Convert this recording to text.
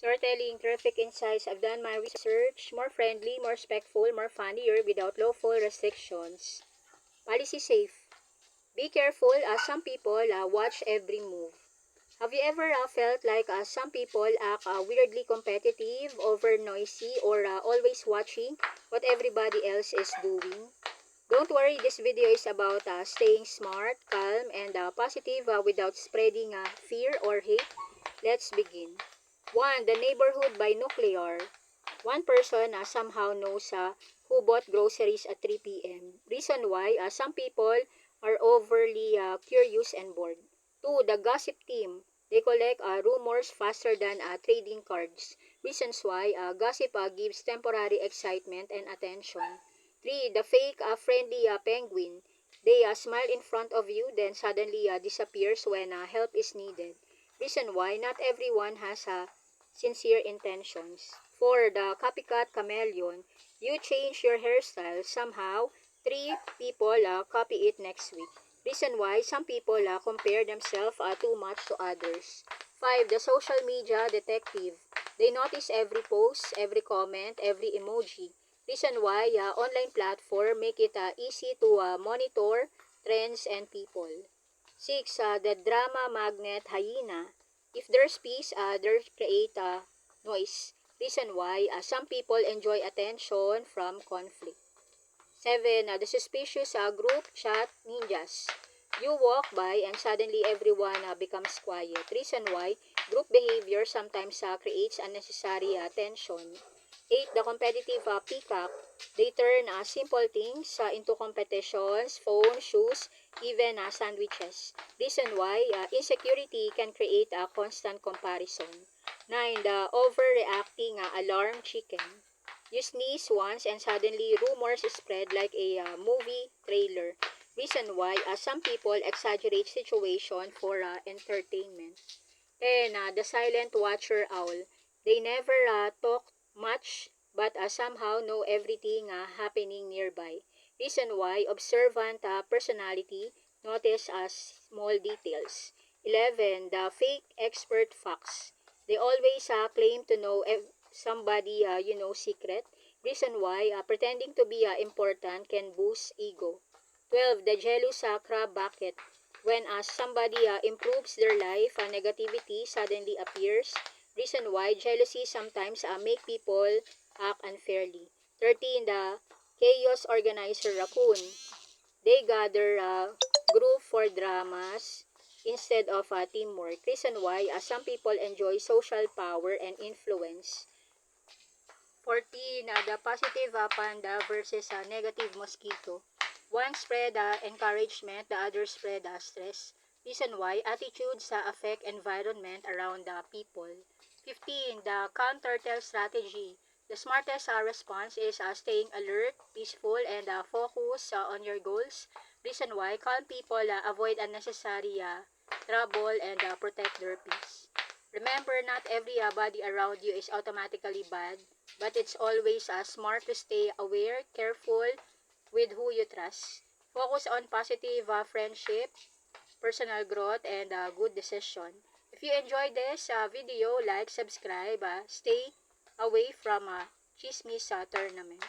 Storytelling, terrific insights. I've done my research. More friendly, more respectful, more funnier without lawful restrictions. Policy safe. Be careful as some people watch every move. Have you ever felt like some people act weirdly competitive, over noisy, or always watching what everybody else is doing? Don't worry, this video is about staying smart, calm, and positive without spreading fear or hate. Let's begin. 1. The neighborhood by nuclear. One person somehow knows who bought groceries at 3 p.m. Reason why some people are overly curious and bored. 2. The gossip team. They collect rumors faster than trading cards. Reasons why gossip gives temporary excitement and attention. 3. The fake friendly penguin. They smile in front of you then suddenly disappears when help is needed. Reason why not everyone has sincere intentions. 4. The copycat chameleon. You change your hairstyle somehow. 3 people copy it next week. Reason why some people compare themselves too much to others. 5. The social media detective. They notice every post, every comment, every emoji. Reason why online platform make it easy to monitor trends and people. 6. The drama magnet hyena. If there's peace, there's create noise. Reason why some people enjoy attention from conflict. 7. The suspicious group chat ninjas. You walk by and suddenly everyone becomes quiet. Reason why group behavior sometimes creates unnecessary tension. 8. The competitive peacock. They turn simple things into competitions, phone, shoes, even sandwiches. Reason why insecurity can create a constant comparison. 9. The overreacting alarm chicken. You sneeze once and suddenly rumors spread like a movie trailer. Reason why some people exaggerate situation for entertainment. 10. The silent watcher owl. They never talk much but somehow know everything happening nearby. Reason why observant personality notice small details. 11. The fake expert fox. They always claim to know somebody secret. Reason why pretending to be important can boost ego. 12. The jealous crab bucket. When somebody improves their life, negativity suddenly appears. Reason why jealousy sometimes make people act unfairly. 13. The chaos organizer raccoon. They gather group for dramas instead of teamwork. Reason why some people enjoy social power and influence. 14. The positive panda versus negative mosquito. One spread encouragement, the other spread stress. Reason why attitudes affect environment around the people. 15. The counter-tell strategy. The smartest response is staying alert, peaceful, and focus on your goals. Reason why calm people avoid unnecessary trouble and protect their peace. Remember, not everybody around you is automatically bad, but it's always smart to stay aware, careful with who you trust. Focus on positive friendship, personal growth, and good decision. If you enjoyed this video, like, subscribe, stay away from chismis tournament.